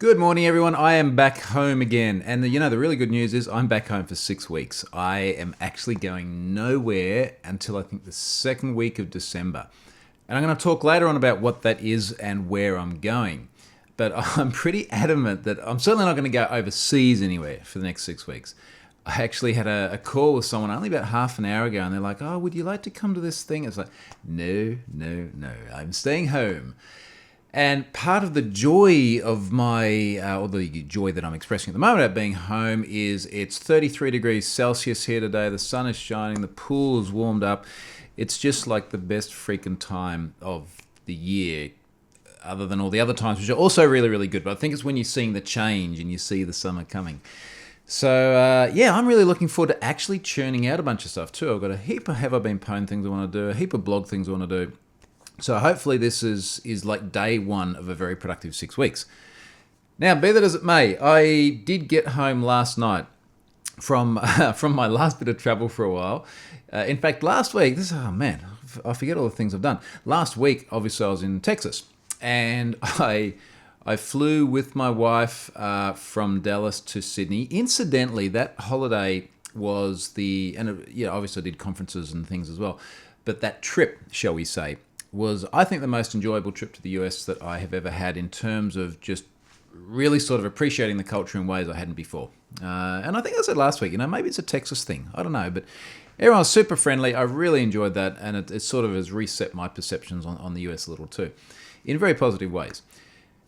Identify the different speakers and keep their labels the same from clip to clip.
Speaker 1: Good morning, everyone. I am back home again. And the really good news is I'm back home for 6 weeks. I am actually going nowhere until I think the second week of December. And I'm going to talk later on about what that is and where I'm going. But I'm pretty adamant that I'm certainly not going to go overseas anywhere for the next 6 weeks. I actually had a call with someone only about half an hour ago, and they're like, "Oh, would you like to come to this thing?" It's like, no, I'm staying home. And part of the joy of or the joy that I'm expressing at the moment about being home is it's 33 degrees Celsius here today. The sun is shining. The pool is warmed up. It's just like the best freaking time of the year, other than all the other times, which are also really, really good. But I think it's when you're seeing the change and you see the summer coming. So, I'm really looking forward to actually churning out a bunch of stuff too. I've got a heap of Have I Been Pwned things I want to do, a heap of blog things I want to do. So hopefully this is like day one of a very productive 6 weeks. Now, be that as it may, I did get home last night from my last bit of travel for a while. In fact, last week, I forget all the things I've done. Last week, obviously, I was in Texas, and I flew with my wife from Dallas to Sydney. Incidentally, that holiday was obviously I did conferences and things as well, but that trip, shall we say, was, I think, the most enjoyable trip to the US that I have ever had in terms of just really sort of appreciating the culture in ways I hadn't before. And I think I said last week, maybe it's a Texas thing. I don't know, but everyone was super friendly. I really enjoyed that, and it sort of has reset my perceptions on the US a little too, in very positive ways.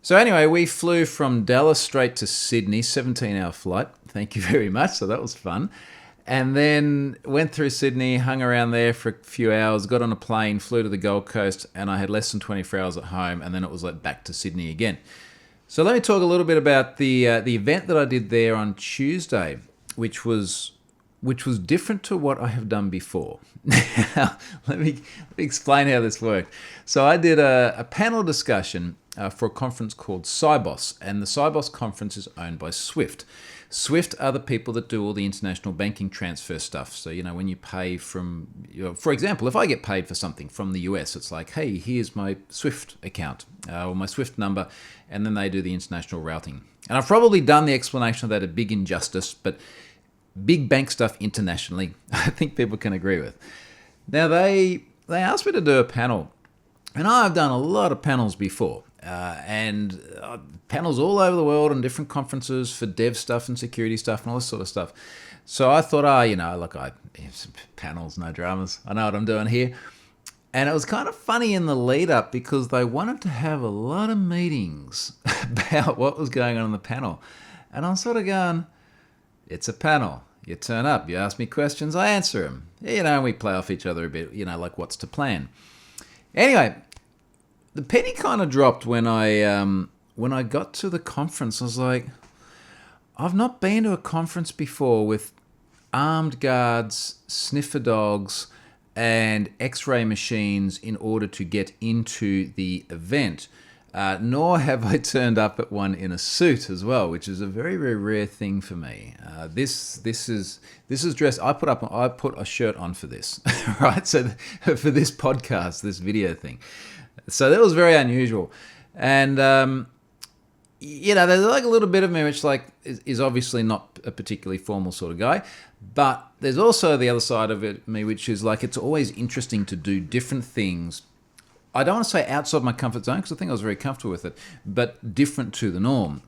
Speaker 1: So anyway, we flew from Dallas straight to Sydney, 17-hour flight. Thank you very much. So that was fun. And then went through Sydney, hung around there for a few hours, got on a plane, flew to the Gold Coast, and I had less than 24 hours at home, and then it was like back to Sydney again. So let me talk a little bit about the event that I did there on Tuesday, which was different to what I have done before. Now, let me explain how this worked. So I did a panel discussion for a conference called Cybos, and the Cybos conference is owned by Swift. Swift are the people that do all the international banking transfer stuff. So, when you pay from, for example, if I get paid for something from the US, it's like, hey, here's my Swift account or my Swift number, and then they do the international routing. And I've probably done the explanation of that a big injustice, but big bank stuff internationally, I think people can agree with. Now, they asked me to do a panel, and I've done a lot of panels before. And panels all over the world and different conferences for dev stuff and security stuff and all this sort of stuff. So I thought, panels, no dramas. I know what I'm doing here. And it was kind of funny in the lead up because they wanted to have a lot of meetings about what was going on in the panel. And I'm sort of going, it's a panel. You turn up, you ask me questions, I answer them. And we play off each other a bit, like what's to plan. Anyway, the penny kind of dropped when I got to the conference. I was like, I've not been to a conference before with armed guards, sniffer dogs, and X-ray machines in order to get into the event. Nor have I turned up at one in a suit as well, which is a very, very rare thing for me. This is dressed. I put a shirt on for this, right? So for this podcast, this video thing. So that was very unusual. And, there's like a little bit of me which is obviously not a particularly formal sort of guy. But there's also the other side of me, which is like it's always interesting to do different things. I don't want to say outside my comfort zone because I think I was very comfortable with it, but different to the norm.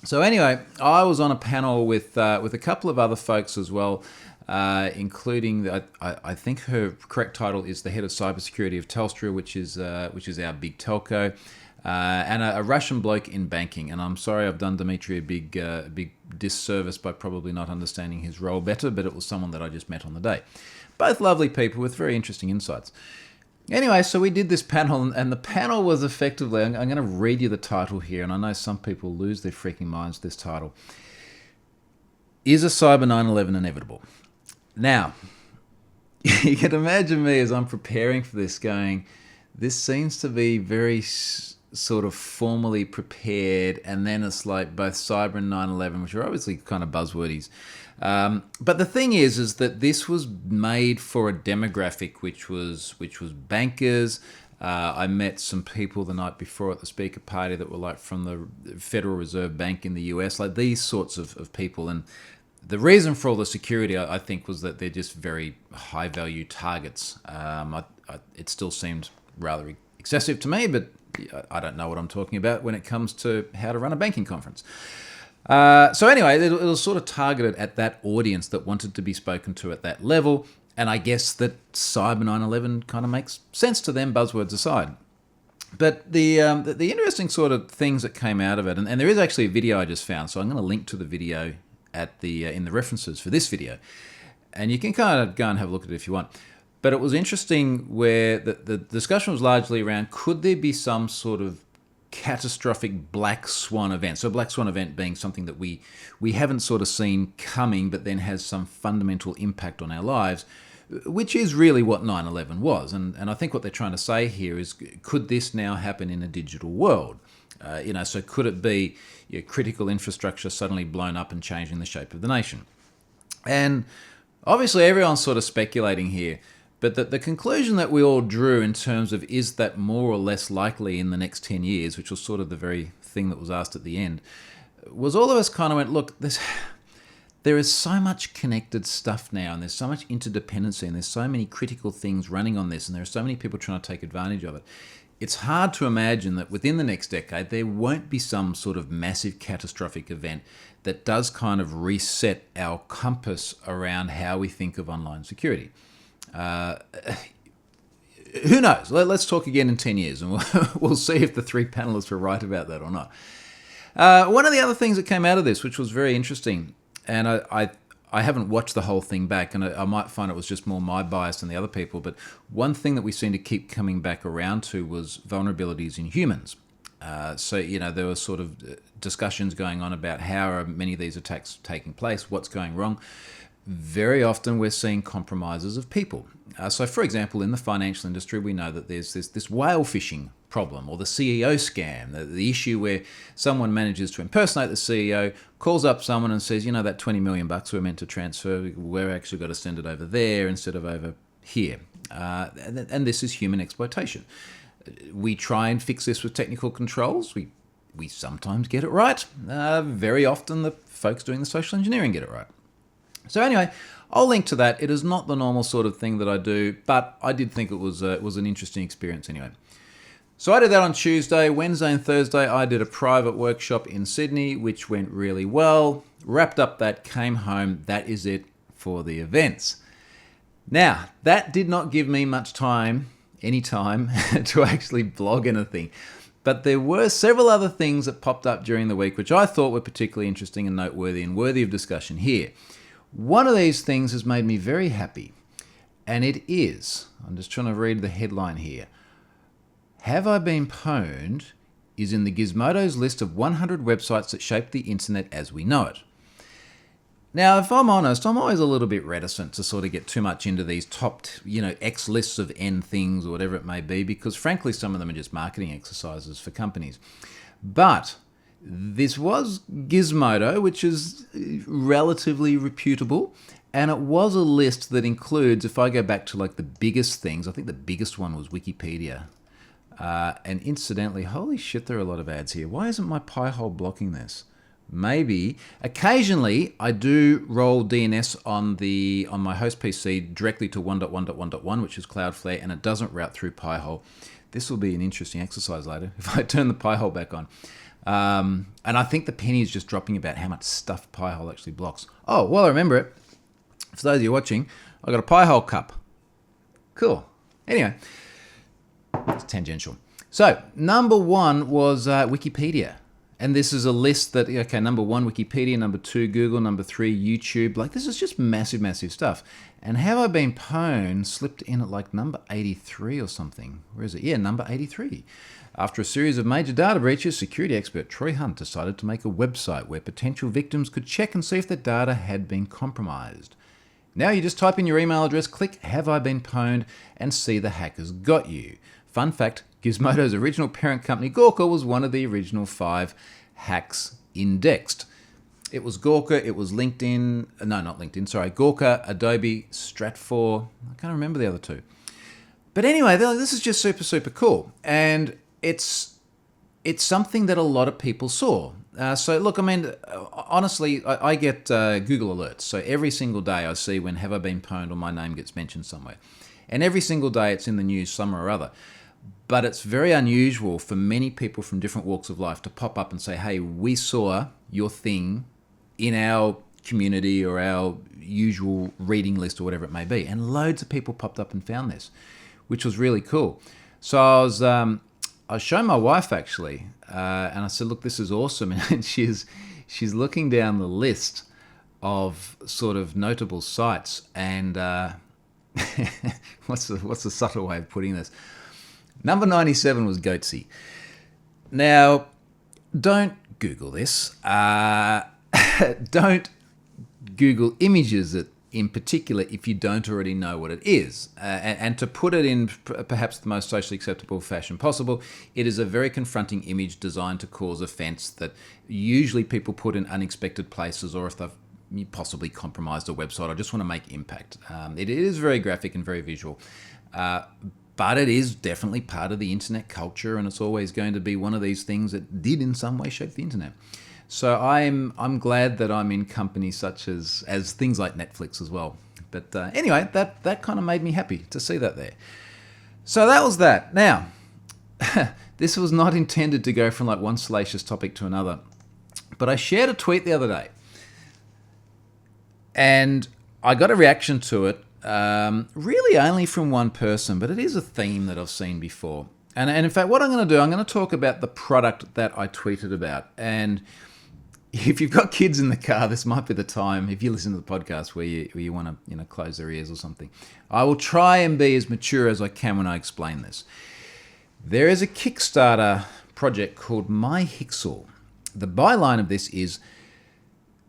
Speaker 1: So anyway, I was on a panel with a couple of other folks as well, including I think her correct title is the head of cybersecurity of Telstra, which is our big telco, and a Russian bloke in banking. And I'm sorry I've done Dimitri a big disservice by probably not understanding his role better, but it was someone that I just met on the day. Both lovely people with very interesting insights. Anyway, so we did this panel, and the panel was effectively, I'm going to read you the title here, and I know some people lose their freaking minds with this title. Is a cyber 9/11 inevitable? Now, you can imagine me as I'm preparing for this going, this seems to be very sort of formally prepared, and then it's like both cyber and 9/11, which are obviously kind of buzzwordies. But the thing is that this was made for a demographic which was bankers, I met some people the night before at the speaker party that were like from the Federal Reserve Bank in the US, like these sorts of people. And the reason for all the security, I think, was that they're just very high value targets. It still seemed rather excessive to me, but I don't know what I'm talking about when it comes to how to run a banking conference. So anyway, it was sort of targeted at that audience that wanted to be spoken to at that level. And I guess that Cyber 9/11 kind of makes sense to them, buzzwords aside. But the interesting sort of things that came out of it, and there is actually a video I just found, so I'm going to link to the video at the in the references for this video, and you can kind of go and have a look at it if you want. But it was interesting where the discussion was largely around, could there be some sort of catastrophic black swan event? So a black swan event being something that we haven't sort of seen coming, but then has some fundamental impact on our lives, which is really what 9/11 was. And I think what they're trying to say here is, could this now happen in a digital world? So could it be critical infrastructure suddenly blown up and changing the shape of the nation? And obviously everyone's sort of speculating here, but the conclusion that we all drew in terms of is that more or less likely in the next 10 years, which was sort of the very thing that was asked at the end, was all of us kind of went, look, there is so much connected stuff now, and there's so much interdependency, and there's so many critical things running on this, and there are so many people trying to take advantage of it. It's hard to imagine that within the next decade there won't be some sort of massive catastrophic event that does kind of reset our compass around how we think of online security. Who knows? Let's talk again in 10 years and we'll see if the three panelists were right about that or not. One of the other things that came out of this, which was very interesting, and I haven't watched the whole thing back, and I might find it was just more my bias than the other people, but one thing that we seem to keep coming back around to was vulnerabilities in humans. There were sort of discussions going on about how are many of these attacks taking place, what's going wrong. Very often we're seeing compromises of people. So for example, in the financial industry, we know that there's this whale fishing problem, or the CEO scam, the issue where someone manages to impersonate the CEO, calls up someone and says, that 20 million bucks we're meant to transfer, we're actually got to send it over there instead of over here. And this is human exploitation. We try and fix this with technical controls. We sometimes get it right. Very often the folks doing the social engineering get it right. So anyway, I'll link to that. It is not the normal sort of thing that I do, but I did think it was an interesting experience anyway. So I did that on Tuesday. Wednesday and Thursday, I did a private workshop in Sydney, which went really well. Wrapped up that, came home. That is it for the events. Now, that did not give me much time, any time, to actually blog anything. But there were several other things that popped up during the week, which I thought were particularly interesting and noteworthy and worthy of discussion here. One of these things has made me very happy, and it is, I'm just trying to read the headline here, Have I Been Pwned is in the Gizmodo's list of 100 websites that shaped the internet as we know it. Now, if I'm honest, I'm always a little bit reticent to sort of get too much into these top, X lists of N things or whatever it may be, because frankly, some of them are just marketing exercises for companies. But this was Gizmodo, which is relatively reputable, and it was a list that includes, if I go back to like the biggest things, I think the biggest one was Wikipedia. And incidentally, holy shit, there are a lot of ads here. Why isn't my Pi-hole blocking this? Maybe. Occasionally, I do roll DNS on my host PC directly to 1.1.1.1, which is Cloudflare, and it doesn't route through Pi-hole. This will be an interesting exercise later if I turn the Pi-hole back on. And I think the penny is just dropping about how much stuff Pi-hole actually blocks. Oh, well, I remember it. For those of you watching, I got a Pi-hole cup. Cool. Anyway, it's tangential. So, number one was Wikipedia. And this is a list that, okay, number one, Wikipedia, number two, Google, number three, YouTube. Like, this is just massive, massive stuff. And Have I Been Pwned slipped in at like number 83 or something. Where is it? Yeah, number 83. After a series of major data breaches, security expert Troy Hunt decided to make a website where potential victims could check and see if their data had been compromised. Now you just type in your email address, click Have I Been Pwned, and see the hackers got you. Fun fact, Gizmodo's original parent company, Gawker, was one of the original 5 hacks indexed. It was Gawker, it was LinkedIn, no, not LinkedIn, sorry, Gawker, Adobe, Stratfor, I can't remember the other two. But anyway, they're like, this is just super, super cool. And it's something that a lot of people saw. So look, I mean, honestly, I get Google alerts. So every single day I see when have I been pwned or my name gets mentioned somewhere. And every single day it's in the news somewhere or other. But it's very unusual for many people from different walks of life to pop up and say, hey, we saw your thing in our community or our usual reading list or whatever it may be. And loads of people popped up and found this, which was really cool. So I was showing my wife actually, and I said, look, this is awesome. And she's looking down the list of sort of notable sites, and what's the subtle way of putting this? Number 97 was Goatsy. Now, don't Google this. Don't Google images in particular if you don't already know what it is. And to put it in perhaps the most socially acceptable fashion possible, it is a very confronting image designed to cause offence that usually people put in unexpected places, or if they've possibly compromised a website or just want to make impact. It is very graphic and very visual. But it is definitely part of the internet culture, and it's always going to be one of these things that did in some way shape the internet. So I'm glad that I'm in company such as things like Netflix as well. But anyway, that kind of made me happy to see that there. So that was that. Now, this was not intended to go from like one salacious topic to another, but I shared a tweet the other day, and I got a reaction to it. Really only from one person, but it is a theme that I've seen before. And in fact, what I'm going to do, I'm going to talk about the product that I tweeted about. And if you've got kids in the car, this might be the time, if you listen to the podcast, where you want to close their ears or something. I will try and be as mature as I can when I explain this. There is a Kickstarter project called My Hixel. The byline of this is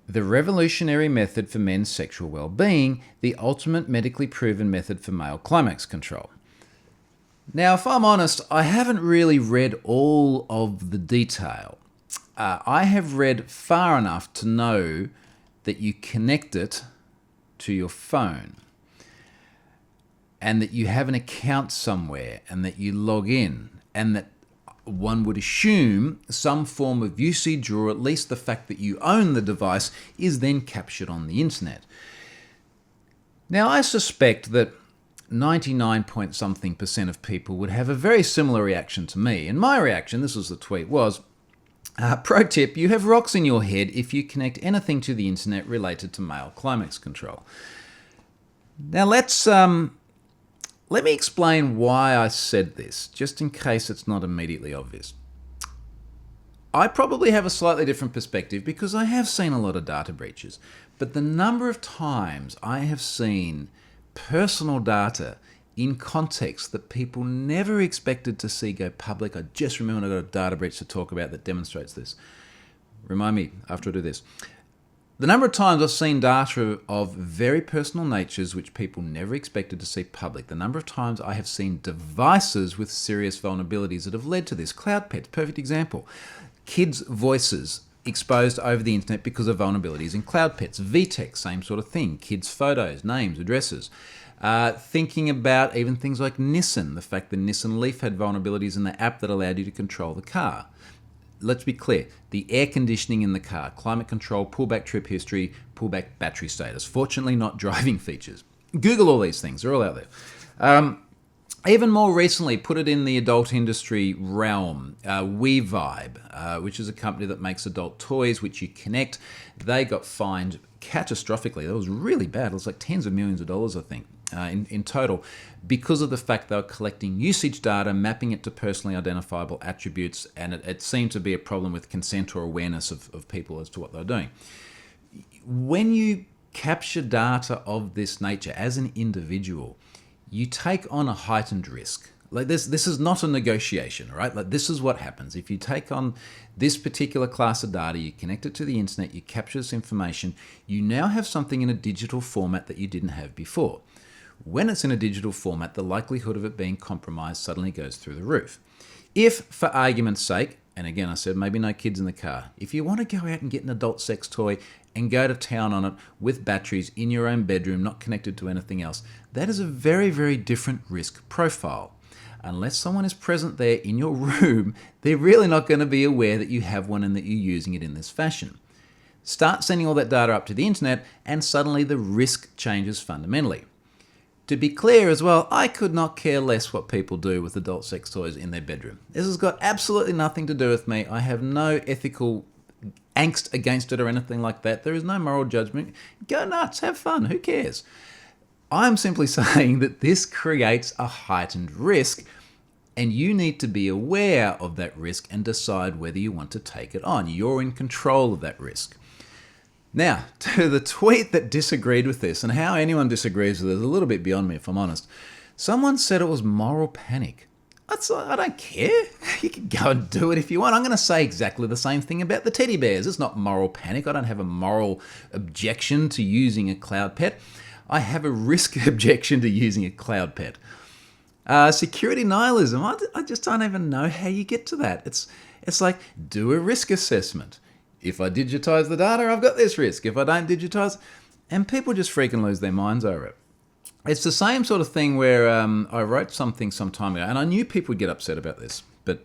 Speaker 1: the revolutionary method for men's sexual well-being, the ultimate medically proven method for male climax control. Now, if I'm honest, I haven't really read all of the detail. I have read far enough to know that you connect it to your phone, and that you have an account somewhere, and that you log in, and that one would assume some form of usage, or at least the fact that you own the device, is then captured on the internet. Now, I suspect that 99-point-something% of people would have a very similar reaction to me. And my reaction, this was the tweet, was, pro tip, you have rocks in your head if you connect anything to the internet related to male climax control. Now, let me explain why I said this, just in case it's not immediately obvious. I probably have a slightly different perspective because I have seen a lot of data breaches, but the number of times I have seen personal data in context that people never expected to see go public. I just remembered I got a data breach to talk about that demonstrates this. Remind me after I do this. The number of times I've seen data of very personal natures which people never expected to see public. The number of times I have seen devices with serious vulnerabilities that have led to this. Cloud pets, perfect example. Kids' voices exposed over the internet because of vulnerabilities in cloud pets. VTech, same sort of thing. Kids' photos, names, addresses. Thinking about even things like Nissan, the fact that Nissan Leaf had vulnerabilities in the app that allowed you to control the car. Let's be clear, the air conditioning in the car, climate control, pullback trip history, pullback battery status. Fortunately, not driving features. Google all these things, they're all out there. Even more recently, put it in the adult industry realm, WeVibe, which is a company that makes adult toys, which you connect. They got fined catastrophically. That was really bad. It was like tens of millions of dollars, I think, in total, because of the fact they were collecting usage data, mapping it to personally identifiable attributes, and it seemed to be a problem with consent or awareness of people as to what they're doing. When you capture data of this nature as an individual, you take on a heightened risk. Like this is not a negotiation, right? Like this is what happens. If you take on this particular class of data, you connect it to the internet, you capture this information, you now have something in a digital format that you didn't have before. When it's in a digital format, the likelihood of it being compromised suddenly goes through the roof. If, for argument's sake, and again, I said maybe no kids in the car. If you want to go out and get an adult sex toy and go to town on it with batteries in your own bedroom, not connected to anything else, that is a very, very different risk profile. Unless someone is present there in your room, they're really not going to be aware that you have one and that you're using it in this fashion. Start sending all that data up to the internet, and suddenly the risk changes fundamentally. To be clear as well, I could not care less what people do with adult sex toys in their bedroom. This has got absolutely nothing to do with me. I have no ethical angst against it or anything like that. There is no moral judgment. Go nuts, have fun, who cares? I'm simply saying that this creates a heightened risk, and you need to be aware of that risk and decide whether you want to take it on. You're in control of that risk. Now, to the tweet that disagreed with this, and how anyone disagrees with it is a little bit beyond me, if I'm honest. Someone said it was moral panic. I don't care. You can go and do it if you want. I'm going to say exactly the same thing about the teddy bears. It's not moral panic. I don't have a moral objection to using a cloud pet. I have a risk objection to using a cloud pet. Security nihilism. I just don't even know how you get to that. It's like, do a risk assessment. If I digitize the data, I've got this risk. If I don't digitize, and people just freaking lose their minds over it. It's the same sort of thing where I wrote something some time ago, and I knew people would get upset about this, but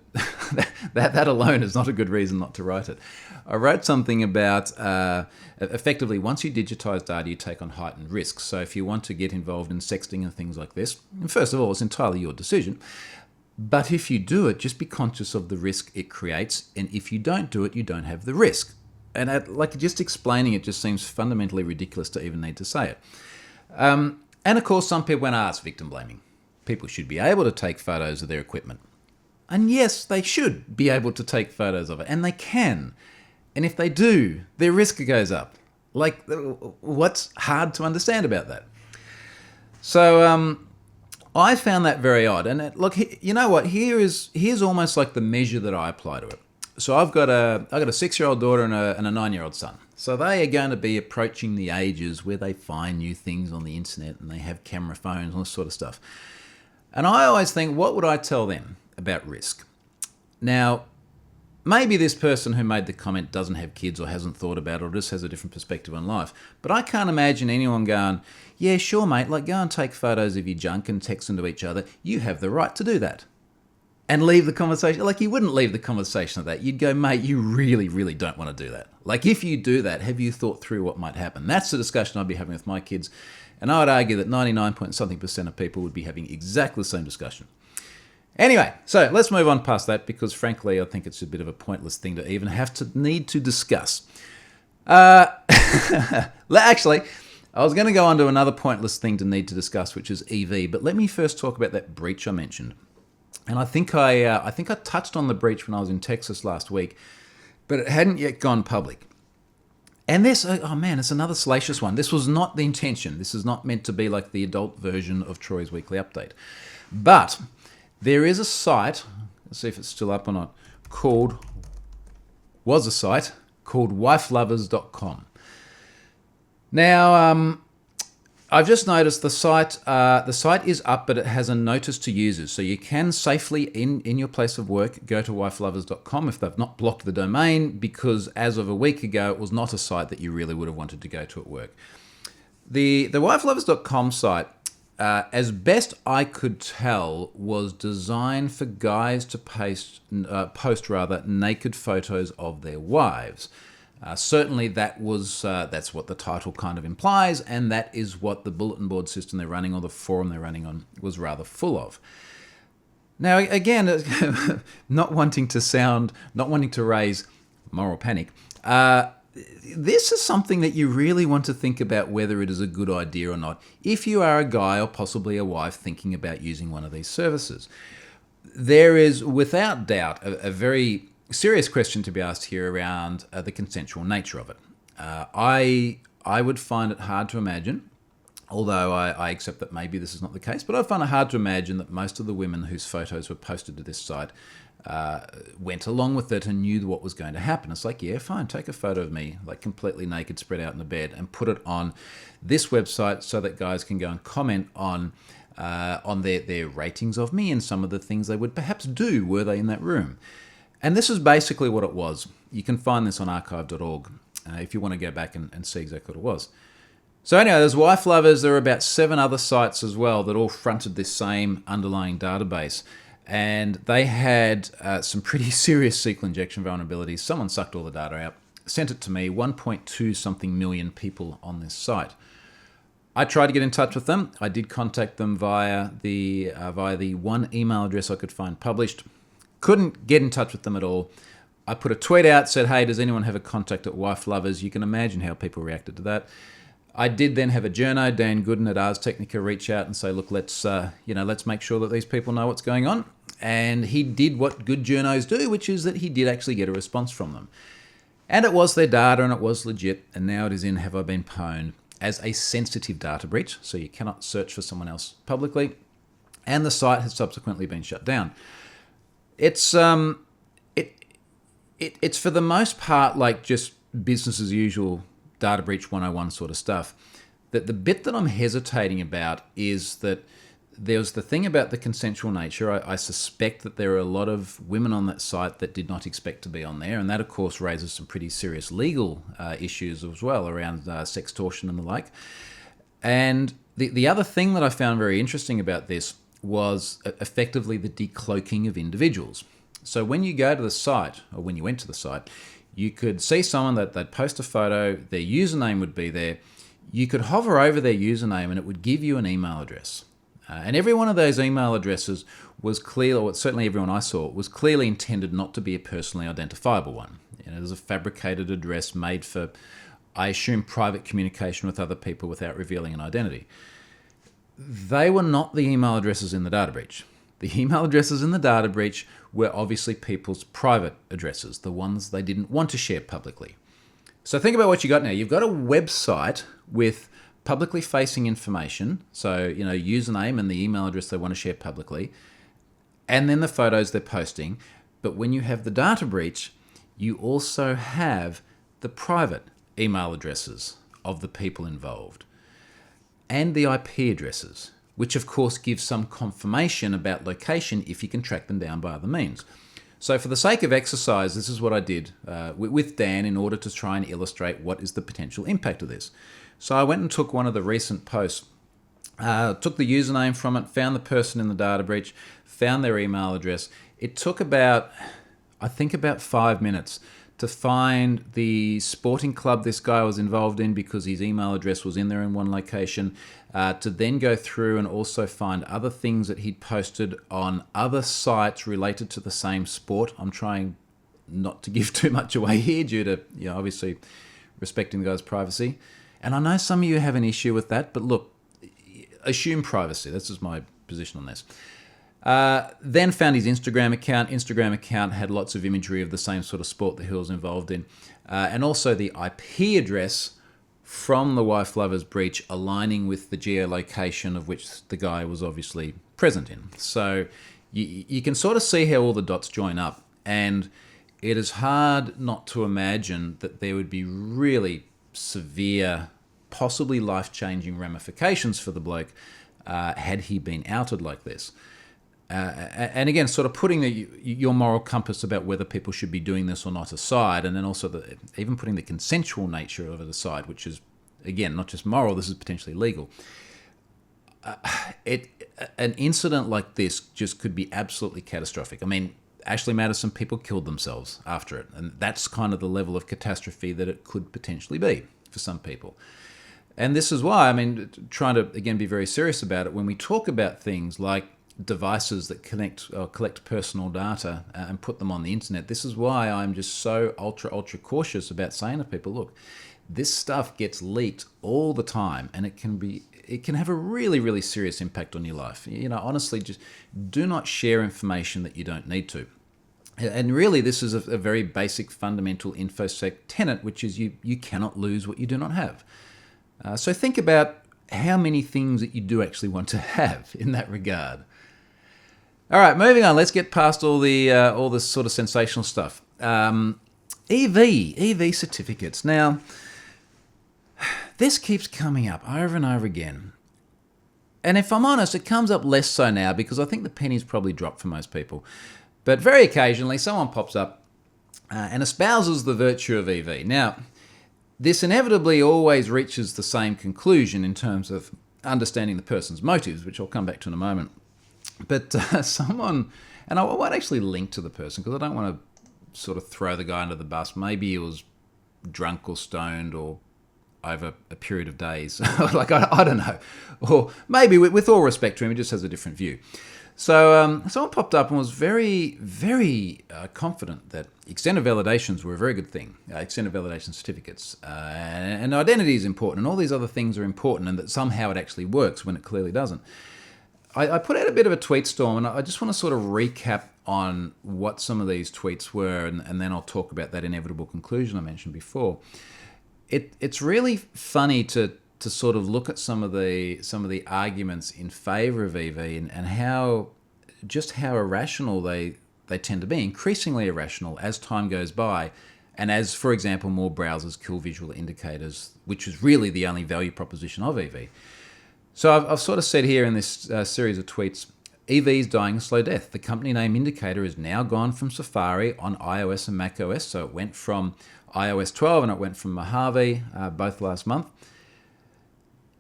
Speaker 1: that alone is not a good reason not to write it. I wrote something about, effectively, once you digitize data, you take on heightened risks. So if you want to get involved in sexting and things like this, first of all, it's entirely your decision. But if you do it, just be conscious of the risk it creates. And if you don't do it, you don't have the risk. And just explaining it just seems fundamentally ridiculous to even need to say it. And of course, some people went, it's victim blaming. People should be able to take photos of their equipment. And yes, they should be able to take photos of it. And they can. And if they do, their risk goes up. Like, what's hard to understand about that? So, I found that very odd. And look, you know what? Here's almost like the measure that I apply to it. So I've got a 6-year-old daughter and a 9-year-old son. So they are going to be approaching the ages where they find new things on the internet and they have camera phones and all this sort of stuff. And I always think, what would I tell them about risk? Now, maybe this person who made the comment doesn't have kids or hasn't thought about it or just has a different perspective on life. But I can't imagine anyone going, yeah, sure, mate, like go and take photos of your junk and text them to each other. You have the right to do that. And leave the conversation. Like, you wouldn't leave the conversation of that. You'd go, mate, you really, really don't want to do that. Like, if you do that, have you thought through what might happen? That's the discussion I'd be having with my kids. And I would argue that 99% of people would be having exactly the same discussion. Anyway, so let's move on past that because, frankly, I think it's a bit of a pointless thing to even have to need to discuss. Actually, I was going to go on to another pointless thing to need to discuss, which is EV. But let me first talk about that breach I mentioned. And I think I touched on the breach when I was in Texas last week, but it hadn't yet gone public. And this, it's another salacious one. This was not the intention. This is not meant to be like the adult version of Troy's Weekly Update. But there is a site, let's see if it's still up or not, was a site called wifelovers.com. Now, I've just noticed the site is up, but it has a notice to users. So you can safely, in your place of work, go to wifelovers.com if they've not blocked the domain, because as of a week ago, it was not a site that you really would have wanted to go to at work. The wifelovers.com site, as best I could tell, was designed for guys to post naked photos of their wives. Certainly that's what the title kind of implies, and that is what the bulletin board system they're running or the forum they're running on was rather full of. Now, again, not wanting to raise moral panic, this is something that you really want to think about whether it is a good idea or not, if you are a guy or possibly a wife thinking about using one of these services. There is, without doubt, a very serious question to be asked here around the consensual nature of it. I would find it hard to imagine, although I accept that maybe this is not the case, but I find it hard to imagine that most of the women whose photos were posted to this site went along with it and knew what was going to happen. It's like, yeah, fine, take a photo of me, like completely naked, spread out in the bed, and put it on this website so that guys can go and comment on their ratings of me and some of the things they would perhaps do were they in that room. And this is basically what it was. You can find this on archive.org if you want to go back and see exactly what it was. So anyway, there's Wife Lovers. There are about 7 other sites as well that all fronted this same underlying database. And they had some pretty serious SQL injection vulnerabilities. Someone sucked all the data out, sent it to me, 1.2 something million people on this site. I tried to get in touch with them. I did contact them via the one email address I could find published. Couldn't get in touch with them at all. I put a tweet out, said, hey, does anyone have a contact at Wife Lovers? You can imagine how people reacted to that. I did then have a journo, Dan Gooden at Ars Technica, reach out and say, look, let's make sure that these people know what's going on. And he did what good journos do, which is that he did actually get a response from them. And it was their data and it was legit. And now it is in Have I Been Pwned as a sensitive data breach. So you cannot search for someone else publicly. And the site has subsequently been shut down. It's it's for the most part like just business as usual data breach 101 sort of stuff. That the bit that I'm hesitating about is that there's the thing about the consensual nature. I suspect that there are a lot of women on that site that did not expect to be on there, and that of course raises some pretty serious legal issues as well around sextortion and the like. And the other thing that I found very interesting about this was effectively the decloaking of individuals. So when you go to the site, or when you went to the site, you could see someone that they'd post a photo, their username would be there. You could hover over their username and it would give you an email address. And every one of those email addresses was clear, or certainly everyone I saw, was clearly intended not to be a personally identifiable one. There's a fabricated address made for, I assume, private communication with other people without revealing an identity. They were not the email addresses in the data breach. The email addresses in the data breach were obviously people's private addresses, the ones they didn't want to share publicly. So think about what you got now. You've got a website with publicly facing information, so username and the email address they want to share publicly, and then the photos they're posting. But when you have the data breach, you also have the private email addresses of the people involved and the IP addresses, which of course gives some confirmation about location if you can track them down by other means. So for the sake of exercise, this is what I did with Dan in order to try and illustrate what is the potential impact of this. So I went and took one of the recent posts, took the username from it, found the person in the data breach, found their email address. It took about 5 minutes to find the sporting club this guy was involved in because his email address was in there in one location, to then go through and also find other things that he'd posted on other sites related to the same sport. I'm trying not to give too much away here due to, obviously respecting the guy's privacy. And I know some of you have an issue with that, but look, assume privacy. This is my position on this. Then found his Instagram account. Instagram account had lots of imagery of the same sort of sport that he was involved in. And also the IP address from the Wife Lovers breach aligning with the geolocation of which the guy was obviously present in. So you can sort of see how all the dots join up. And it is hard not to imagine that there would be really severe, possibly life-changing ramifications for the bloke had he been outed like this. And again, sort of putting your moral compass about whether people should be doing this or not aside, and then also even putting the consensual nature of it aside, which is, again, not just moral, this is potentially legal. An incident like this just could be absolutely catastrophic. I mean, Ashley Madison, people killed themselves after it, and that's kind of the level of catastrophe that it could potentially be for some people. And this is why, trying to, again, be very serious about it, when we talk about things like devices that connect or collect personal data and put them on the internet, this is why I'm just so ultra cautious about saying to people, look, this stuff gets leaked all the time, and it can have a really, really serious impact on your life. Honestly, just do not share information that you don't need to. And really, this is a very basic fundamental InfoSec tenet, which is you cannot lose what you do not have. So think about how many things that you do actually want to have in that regard. All right, moving on. Let's get past all this sort of sensational stuff. EV certificates. Now, this keeps coming up over and over again. And if I'm honest, it comes up less so now because I think the penny's probably dropped for most people. But very occasionally, someone pops up and espouses the virtue of EV. Now, this inevitably always reaches the same conclusion in terms of understanding the person's motives, which I'll come back to in a moment. But someone, and I won't actually link to the person because I don't want to sort of throw the guy under the bus. Maybe he was drunk or stoned or over a period of days. Like, I don't know. Or maybe, with all respect to him, he just has a different view. So someone popped up and was very, very confident that extended validations were a very good thing, extended validation certificates, and identity is important, and all these other things are important, and that somehow it actually works when it clearly doesn't. I put out a bit of a tweet storm, and I just want to sort of recap on what some of these tweets were, and then I'll talk about that inevitable conclusion I mentioned before. It's really funny to sort of look at some of the arguments in favour of EV and how irrational they tend to be, increasingly irrational as time goes by, and as, for example, more browsers kill visual indicators, which is really the only value proposition of EV. So I've sort of said here in this series of tweets, EV is dying a slow death. The company name indicator is now gone from Safari on iOS and macOS, so it went from iOS 12 and it went from Mojave both last month.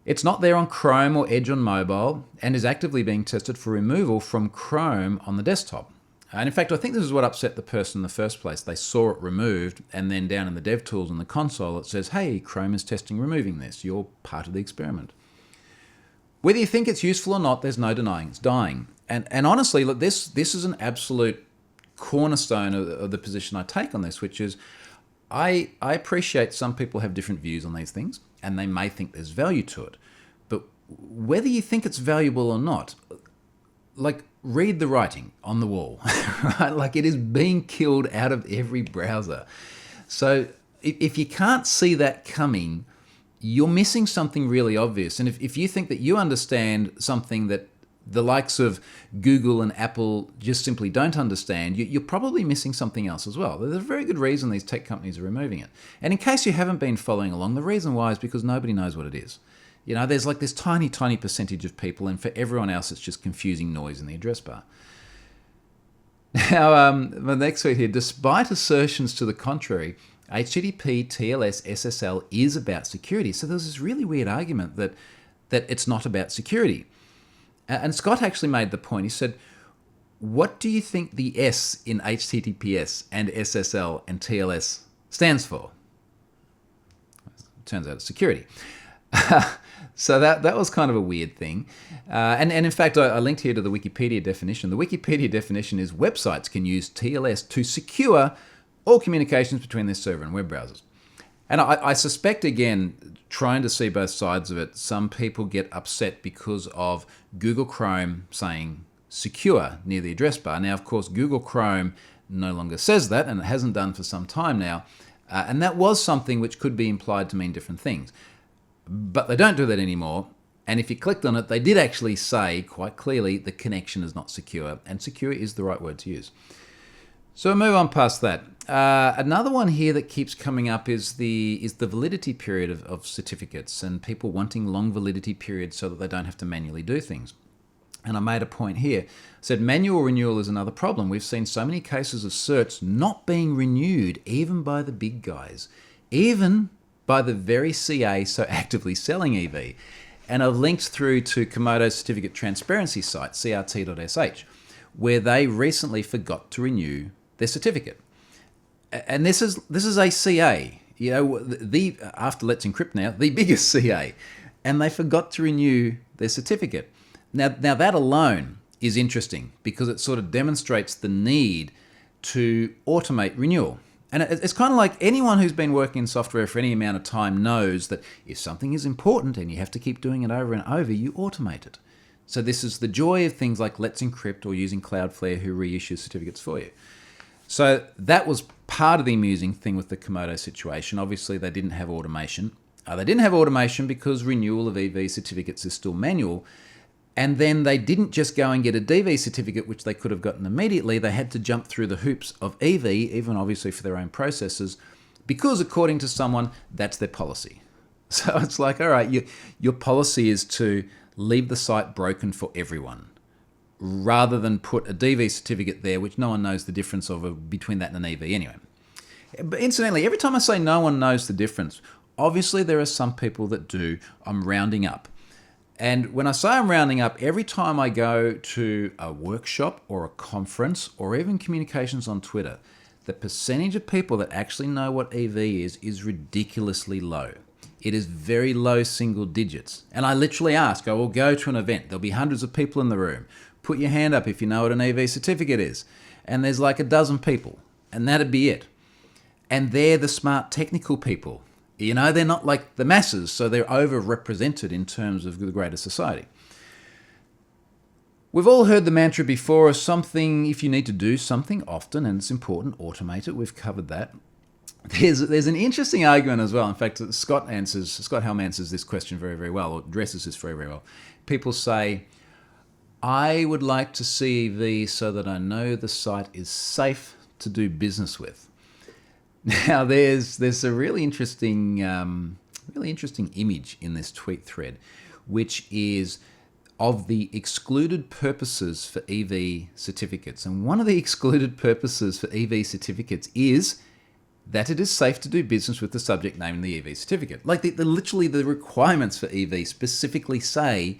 Speaker 1: It's not there on Chrome or Edge on mobile and is actively being tested for removal from Chrome on the desktop. And in fact, I think this is what upset the person in the first place. They saw it removed, and then down in the dev tools in the console, it says, hey, Chrome is testing removing this. You're part of the experiment. Whether you think it's useful or not, there's no denying it's dying. And honestly, look, this is an absolute cornerstone of the position I take on this, which is I appreciate some people have different views on these things, and they may think there's value to it. But whether you think it's valuable or not, like, read the writing on the wall, right? Like, it is being killed out of every browser. So if you can't see that coming, you're missing something really obvious. And if you think that you understand something that the likes of Google and Apple just simply don't understand, you're probably missing something else as well. There's a very good reason these tech companies are removing it. And in case you haven't been following along, the reason why is because nobody knows what it is. You know, there's like this tiny, tiny percentage of people, and for everyone else, it's just confusing noise in the address bar. Now, the next tweet here, despite assertions to the contrary, HTTP TLS SSL is about security. So there's this really weird argument that it's not about security. And Scott actually made the point. He said, what do you think the S in HTTPS and SSL and TLS stands for? Turns out it's security. So that was kind of a weird thing. And in fact, I linked here to the Wikipedia definition. The Wikipedia definition is websites can use TLS to secure all communications between their server and web browsers. And I suspect, again, trying to see both sides of it, some people get upset because of Google Chrome saying secure near the address bar. Now, of course, Google Chrome no longer says that, and it hasn't done for some time now. And that was something which could be implied to mean different things. But they don't do that anymore. And if you clicked on it, they did actually say quite clearly the connection is not secure, and secure is the right word to use. So we'll move on past that. Another one here that keeps coming up is the validity period of certificates, and people wanting long validity periods so that they don't have to manually do things. And I made a point here. I said manual renewal is another problem. We've seen so many cases of certs not being renewed, even by the big guys, even by the very CA so actively selling EV. And I've linked through to Komodo's certificate transparency site, crt.sh, where they recently forgot to renew their certificate. And this is a CA, you know, after Let's Encrypt now, the biggest CA, and they forgot to renew their certificate. Now that alone is interesting because it sort of demonstrates the need to automate renewal. And it's kind of like anyone who's been working in software for any amount of time knows that if something is important and you have to keep doing it over and over, you automate it. So this is the joy of things like Let's Encrypt or using Cloudflare, who reissues certificates for you. So that was part of the amusing thing with the Komodo situation. Obviously, they didn't have automation. They didn't have automation because renewal of EV certificates is still manual. And then they didn't just go and get a DV certificate, which they could have gotten immediately. They had to jump through the hoops of EV, even obviously for their own processes, because according to someone, that's their policy. So it's like, all right, your policy is to leave the site broken for everyone. rather than put a DV certificate there, which no one knows the difference of between that and an EV anyway. But incidentally, every time I say no one knows the difference, obviously there are some people that do. I'm rounding up. And when I say I'm rounding up, every time I go to a workshop or a conference or even communications on Twitter, the percentage of people that actually know what EV is ridiculously low. It is very low single digits. And I literally ask, I will go to an event. There'll be hundreds of people in the room. Put your hand up if you know what an EV certificate is. And there's like a dozen people. And that'd be it. And they're the smart technical people. You know, they're not like the masses, so they're overrepresented in terms of the greater society. We've all heard the mantra before of something, if you need to do something often and it's important, automate it. We've covered that. There's an interesting argument as well. In fact, Scott Helm answers this question very, very well, or addresses this very, very well. People say, I would like to see EV so that I know the site is safe to do business with. Now, there's a really interesting image in this tweet thread, which is of the excluded purposes for EV certificates. And one of the excluded purposes for EV certificates is that it is safe to do business with the subject name in the EV certificate. Like literally the requirements for EV specifically say,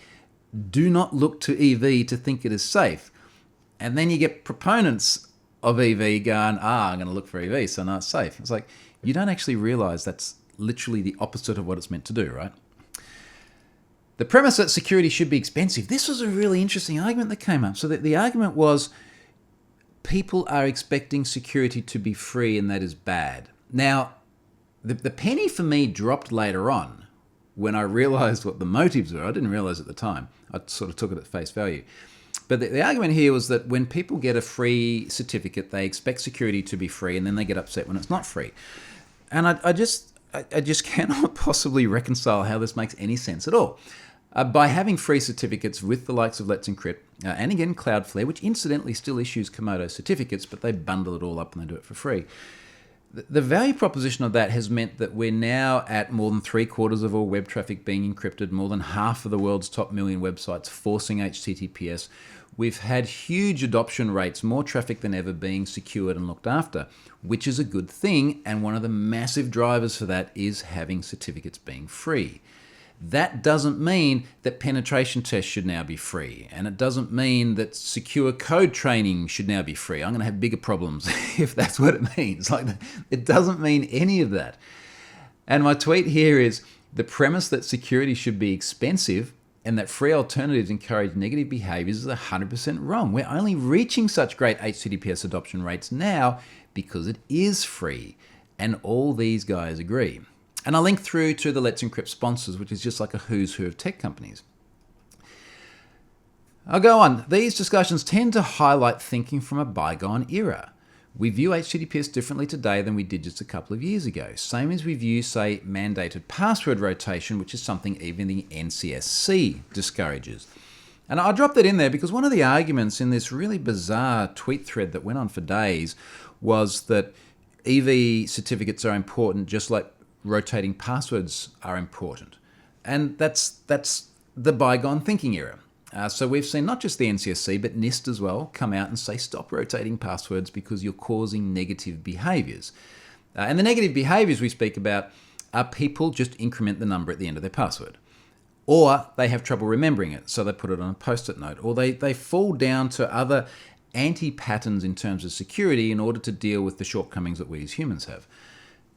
Speaker 1: do not look to EV to think it is safe. And then you get proponents of EV going, I'm going to look for EV, so now it's safe. It's like, you don't actually realize that's literally the opposite of what it's meant to do, right? The premise that security should be expensive, this was a really interesting argument that came up. So the argument was, people are expecting security to be free and that is bad. Now, the penny for me dropped later on when I realized what the motives were. I didn't realize at the time. I sort of took it at face value. But the argument here was that when people get a free certificate, they expect security to be free, and then they get upset when it's not free. And I just cannot possibly reconcile how this makes any sense at all. By having free certificates with the likes of Let's Encrypt, and again Cloudflare, which incidentally still issues Komodo certificates, but they bundle it all up and they do it for free. The value proposition of that has meant that we're now at more than 3/4 of all web traffic being encrypted, more than half of the world's top million websites forcing HTTPS. We've had huge adoption rates, more traffic than ever being secured and looked after, which is a good thing. And one of the massive drivers for that is having certificates being free. That doesn't mean that penetration tests should now be free. And it doesn't mean that secure code training should now be free. I'm going to have bigger problems if that's what it means. It doesn't mean any of that. And my tweet here is, the premise that security should be expensive and that free alternatives encourage negative behaviors is 100% wrong. We're only reaching such great HTTPS adoption rates now because it is free. And all these guys agree. And I'll link through to the Let's Encrypt sponsors, which is just like a who's who of tech companies. I'll go on. These discussions tend to highlight thinking from a bygone era. We view HTTPS differently today than we did just a couple of years ago. Same as we view, say, mandated password rotation, which is something even the NCSC discourages. And I dropped that in there because one of the arguments in this really bizarre tweet thread that went on for days was that EV certificates are important just like rotating passwords are important. And that's the bygone thinking era. So we've seen not just the NCSC, but NIST as well come out and say, stop rotating passwords because you're causing negative behaviors. And the negative behaviors we speak about are people just increment the number at the end of their password. Or they have trouble remembering it, so they put it on a post-it note. Or they fall down to other anti-patterns in terms of security in order to deal with the shortcomings that we as humans have.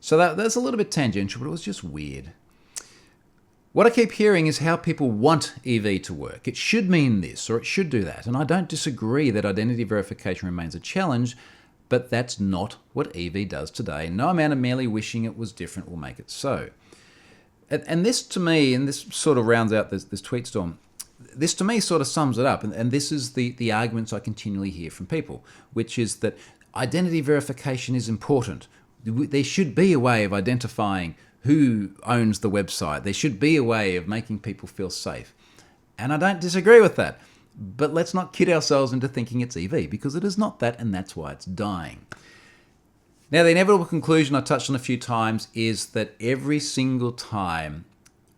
Speaker 1: So that's a little bit tangential, but it was just weird. What I keep hearing is how people want EV to work. It should mean this, or it should do that. And I don't disagree that identity verification remains a challenge, but that's not what EV does today. No amount of merely wishing it was different will make it so. And this to me, and this sort of rounds out this tweet storm, this to me sort of sums it up. And this is the arguments I continually hear from people, which is that identity verification is important. There should be a way of identifying who owns the website. There should be a way of making people feel safe. And I don't disagree with that. But let's not kid ourselves into thinking it's EV, because it is not that, and that's why it's dying. Now, the inevitable conclusion I touched on a few times is that every single time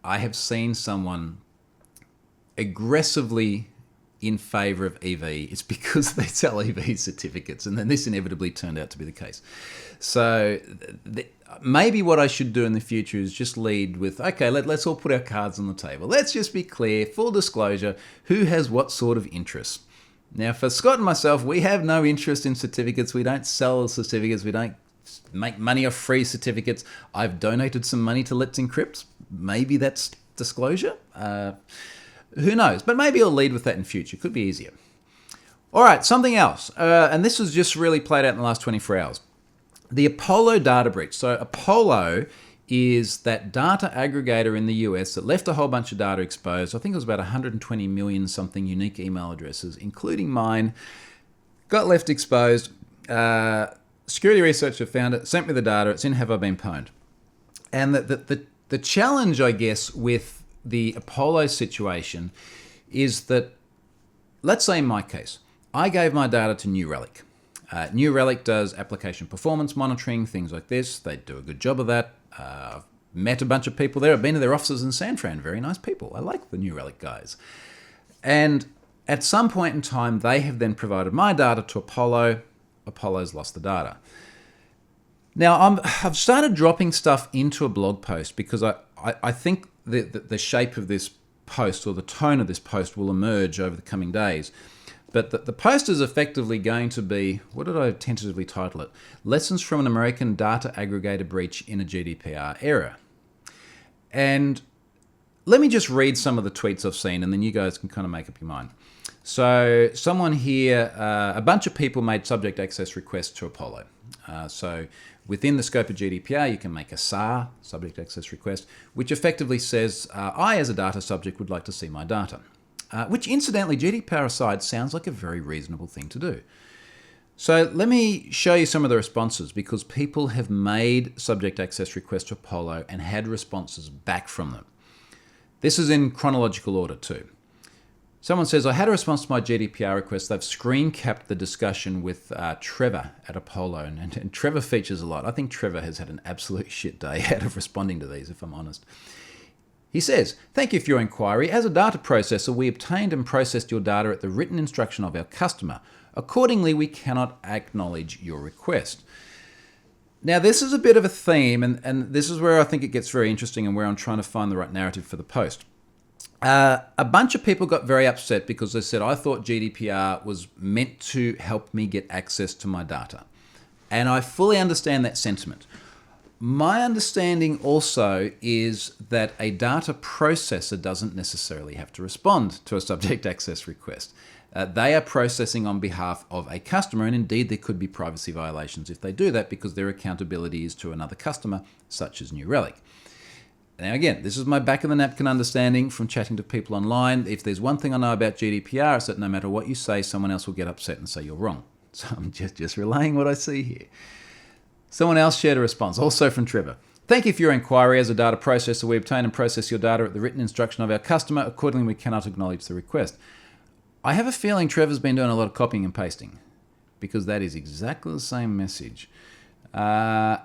Speaker 1: I have seen someone aggressively in favour of EV, it's because they sell EV certificates, and then this inevitably turned out to be the case. So maybe what I should do in the future is just lead with, okay, let's all put our cards on the table. Let's just be clear, full disclosure, who has what sort of interests. Now, for Scott and myself, we have no interest in certificates. We don't sell certificates. We don't make money off free certificates. I've donated some money to Let's Encrypt. Maybe that's disclosure. Who knows? But maybe I'll lead with that in future. Could be easier. All right, something else. And this was just really played out in the last 24 hours. The Apollo data breach. So Apollo is that data aggregator in the US that left a whole bunch of data exposed. I think it was about 120 million something unique email addresses, including mine, got left exposed. Security researcher found it, sent me the data. It's in Have I Been Pwned? And the challenge, I guess, with the Apollo situation is that, let's say in my case, I gave my data to New Relic. New Relic does application performance monitoring, things like this. They do a good job of that. I've met a bunch of people there. I've been to their offices in San Fran. Very nice people. I like the New Relic guys. And at some point in time, they have then provided my data to Apollo. Apollo's lost the data. Now, I've started dropping stuff into a blog post because I think the shape of this post or the tone of this post will emerge over the coming days. But the post is effectively going to be, what did I tentatively title it? Lessons from an American Data Aggregator Breach in a GDPR Era. And let me just read some of the tweets I've seen, and then you guys can kind of make up your mind. So someone here, a bunch of people made subject access requests to Apollo. So within the scope of GDPR, you can make a SAR, subject access request, which effectively says, I as a data subject would like to see my data. Which incidentally, GDPR aside, sounds like a very reasonable thing to do. So let me show you some of the responses, because people have made subject access requests to Apollo and had responses back from them. This is in chronological order too. Someone says, I had a response to my GDPR request. They've screen capped the discussion with Trevor at Apollo, and Trevor features a lot. I think Trevor has had an absolute shit day out of responding to these, if I'm honest. He says, thank you for your inquiry. As a data processor, we obtained and processed your data at the written instruction of our customer. Accordingly, we cannot acknowledge your request. Now, this is a bit of a theme, and this is where I think it gets very interesting and where I'm trying to find the right narrative for the post. A bunch of people got very upset because they said, I thought GDPR was meant to help me get access to my data. And I fully understand that sentiment. My understanding also is that a data processor doesn't necessarily have to respond to a subject access request. They are processing on behalf of a customer, and indeed there could be privacy violations if they do that because their accountability is to another customer, such as New Relic. Now again, this is my back of the napkin understanding from chatting to people online. If there's one thing I know about GDPR, it's that no matter what you say, someone else will get upset and say you're wrong. So I'm just relaying what I see here. Someone else shared a response, also from Trevor. Thank you for your inquiry. As a data processor, we obtain and process your data at the written instruction of our customer. Accordingly, we cannot acknowledge the request. I have a feeling Trevor's been doing a lot of copying and pasting, because that is exactly the same message. Not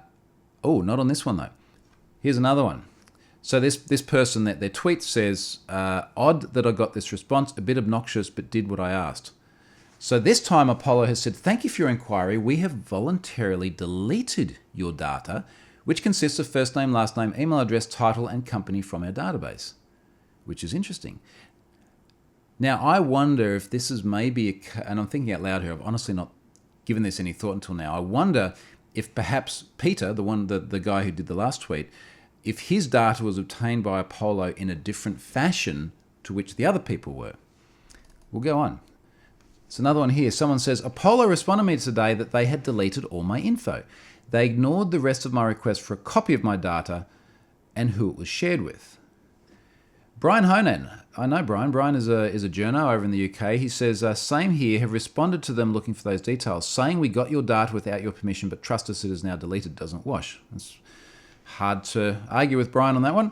Speaker 1: on this one though. Here's another one. So this person, their tweet says, odd that I got this response, a bit obnoxious, but did what I asked. So this time Apollo has said, thank you for your inquiry. We have voluntarily deleted your data, which consists of first name, last name, email address, title, and company from our database, which is interesting. Now, I wonder if this is maybe, and I'm thinking out loud here, I've honestly not given this any thought until now. I wonder if perhaps Peter, the guy who did the last tweet, if his data was obtained by Apollo in a different fashion to which the other people were. We'll go on. It's another one here. Someone says, Apollo responded to me today that they had deleted all my info. They ignored the rest of my request for a copy of my data and who it was shared with. Brian Honan. I know Brian. Brian is a journo over in the UK. He says, same here, have responded to them looking for those details, saying we got your data without your permission, but trust us, it is now deleted, doesn't wash. It's hard to argue with Brian on that one.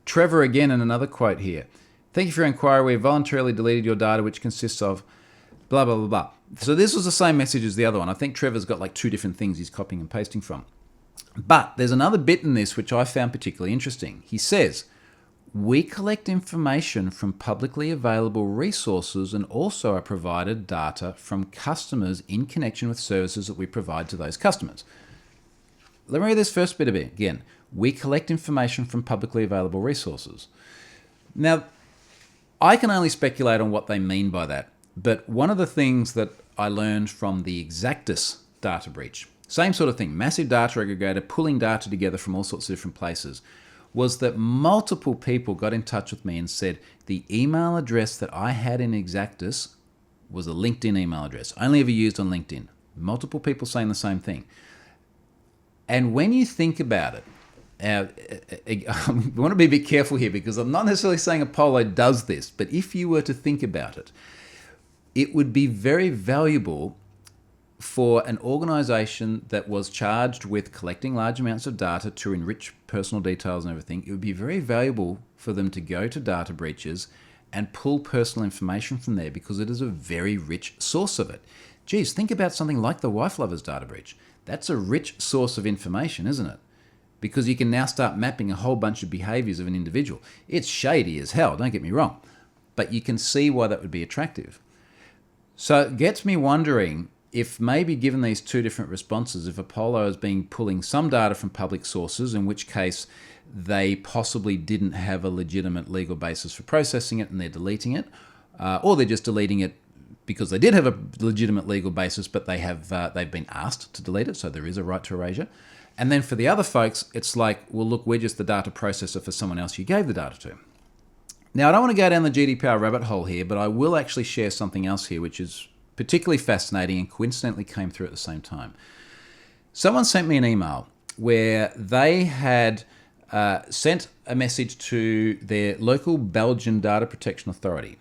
Speaker 1: Trevor again in another quote here. Thank you for your inquiry. We have voluntarily deleted your data, which consists of blah, blah, blah, blah. So this was the same message as the other one. I think Trevor's got like two different things he's copying and pasting from. But there's another bit in this which I found particularly interesting. He says, We collect information from publicly available resources and also are provided data from customers in connection with services that we provide to those customers. Let me read this first bit again. We collect information from publicly available resources. Now, I can only speculate on what they mean by that, but one of the things that I learned from the Exactus data breach, same sort of thing, massive data aggregator, pulling data together from all sorts of different places, was that multiple people got in touch with me and said the email address that I had in Exactus was a LinkedIn email address, only ever used on LinkedIn. Multiple people saying the same thing. And when you think about it, I want to be a bit careful here because I'm not necessarily saying Apollo does this, but if you were to think about it, it would be very valuable for an organization that was charged with collecting large amounts of data to enrich personal details and everything. It would be very valuable for them to go to data breaches and pull personal information from there because it is a very rich source of it. Geez, think about something like the Wife Lovers data breach. That's a rich source of information, isn't it? Because you can now start mapping a whole bunch of behaviors of an individual. It's shady as hell, don't get me wrong, but you can see why that would be attractive. So it gets me wondering if maybe given these two different responses, if Apollo has been pulling some data from public sources, in which case they possibly didn't have a legitimate legal basis for processing it and they're deleting it, or they're just deleting it because they did have a legitimate legal basis, but they've been asked to delete it, so there is a right to erasure. And then for the other folks, it's like, well, look, we're just the data processor for someone else you gave the data to. Now, I don't want to go down the GDPR rabbit hole here, but I will actually share something else here, which is particularly fascinating and coincidentally came through at the same time. Someone sent me an email where they had sent a message to their local Belgian data protection authority,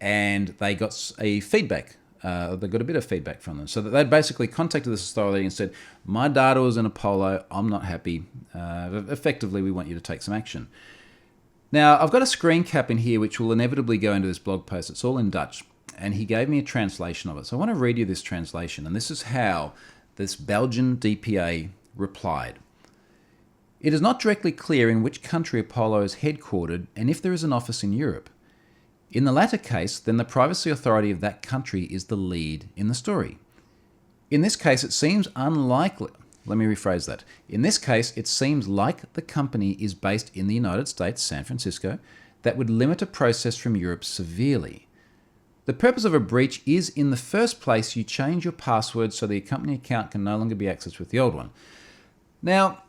Speaker 1: and they got a feedback. They got a bit of feedback from them. So that they basically contacted this authority and said, my data was in Apollo, I'm not happy. Effectively, we want you to take some action. Now, I've got a screen cap in here which will inevitably go into this blog post. It's all in Dutch. And he gave me a translation of it. So I want to read you this translation. And this is how this Belgian DPA replied. It is not directly clear in which country Apollo is headquartered and if there is an office in Europe. In the latter case, then the privacy authority of that country is the lead in the story. In this case, it seems unlikely. Let me rephrase that. In this case, it seems like the company is based in the United States, San Francisco, that would limit a process from Europe severely. The purpose of a breach is, in the first place, you change your password so the company account can no longer be accessed with the old one. Now,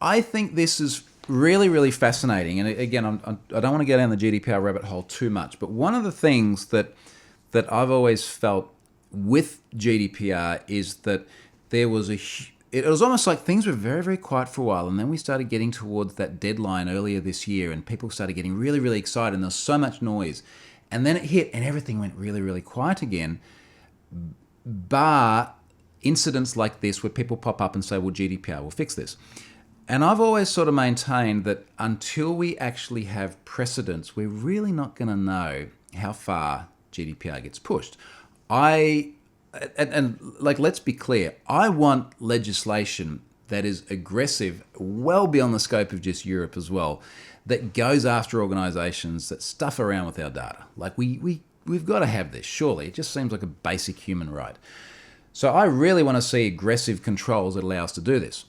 Speaker 1: I think this is really, really fascinating. And again, I don't want to go down the GDPR rabbit hole too much, but one of the things that I've always felt with GDPR is that there was it was almost like things were very, very quiet for a while, and then we started getting towards that deadline earlier this year, and people started getting really, really excited, and there was so much noise. And then it hit, and everything went really, really quiet again, bar incidents like this where people pop up and say, well, GDPR will fix this. And I've always sort of maintained that until we actually have precedents, we're really not going to know how far GDPR gets pushed. Let's be clear, I want legislation that is aggressive, well beyond the scope of just Europe as well, that goes after organizations that stuff around with our data. Like we've got to have this, surely. It just seems like a basic human right. So I really want to see aggressive controls that allow us to do this.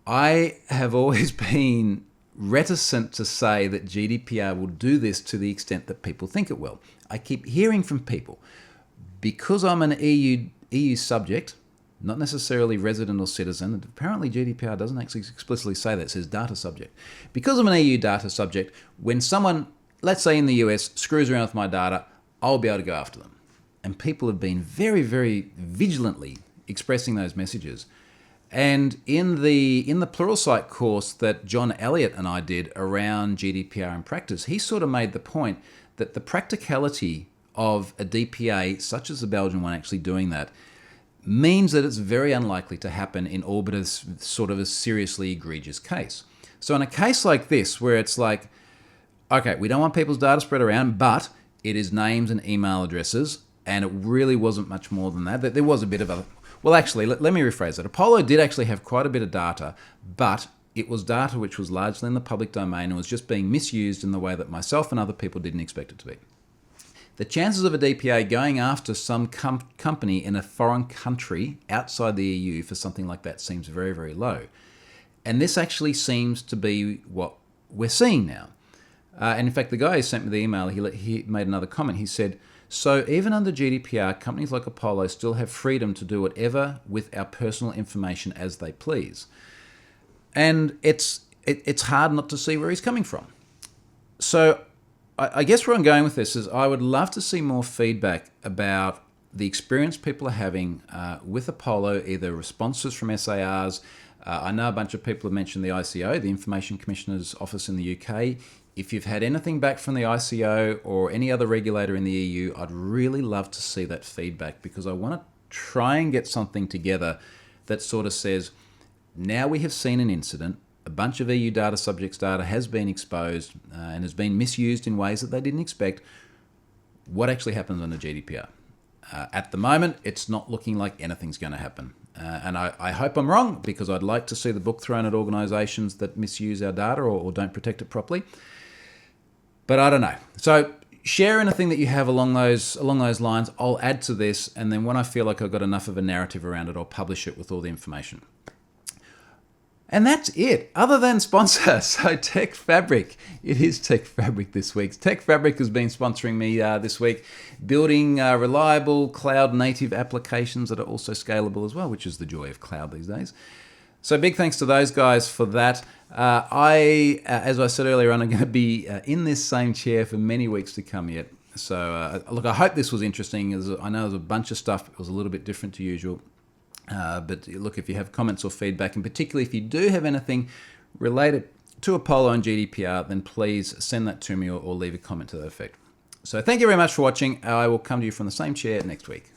Speaker 1: I have always been reticent to say that GDPR will do this to the extent that people think it will. I keep hearing from people, because I'm an EU subject, not necessarily resident or citizen. Apparently GDPR doesn't actually explicitly say that. It says data subject. Because I'm an EU data subject, when someone, let's say in the US, screws around with my data, I'll be able to go after them. And people have been very, very vigilantly expressing those messages. And in the Pluralsight course that John Elliott and I did around GDPR in practice, he sort of made the point that the practicality of a DPA, such as the Belgian one actually doing that, means that it's very unlikely to happen in all but a sort of a seriously egregious case. So in a case like this, where it's like, okay, we don't want people's data spread around, but it is names and email addresses, and it really wasn't much more than that. There was a bit of a... Well, actually, let me rephrase it. Apollo did actually have quite a bit of data, but it was data which was largely in the public domain and was just being misused in the way that myself and other people didn't expect it to be. The chances of a DPA going after some company in a foreign country outside the EU for something like that seems very, very low. And this actually seems to be what we're seeing now. And in fact, the guy who sent me the email, he made another comment. He said, so even under GDPR, companies like Apollo still have freedom to do whatever with our personal information as they please. And it's hard not to see where he's coming from. So I guess where I'm going with this is I would love to see more feedback about the experience people are having with Apollo, either responses from SARs. I know a bunch of people have mentioned the ICO, the Information Commissioner's Office in the UK. If you've had anything back from the ICO or any other regulator in the EU, I'd really love to see that feedback, because I want to try and get something together that sort of says, now we have seen an incident, a bunch of EU data subjects data has been exposed and has been misused in ways that they didn't expect. What actually happens under GDPR? At the moment, it's not looking like anything's going to happen. And I hope I'm wrong, because I'd like to see the book thrown at organisations that misuse our data or don't protect it properly. But I don't know. So share anything that you have along those lines. I'll add to this, and then when I feel like I've got enough of a narrative around it, I'll publish it with all the information. And that's it, other than sponsor. So Tech Fabric. It is Tech Fabric this week. Tech Fabric has been sponsoring me this week, building reliable cloud-native applications that are also scalable as well, which is the joy of cloud these days. So big thanks to those guys for that. As I said earlier on, I'm going to be in this same chair for many weeks to come yet. So look, I hope this was interesting. I know there's a bunch of stuff that was a little bit different to usual. But look, if you have comments or feedback, and particularly if you do have anything related to Apollo and GDPR, then please send that to me or leave a comment to that effect. So thank you very much for watching. I will come to you from the same chair next week.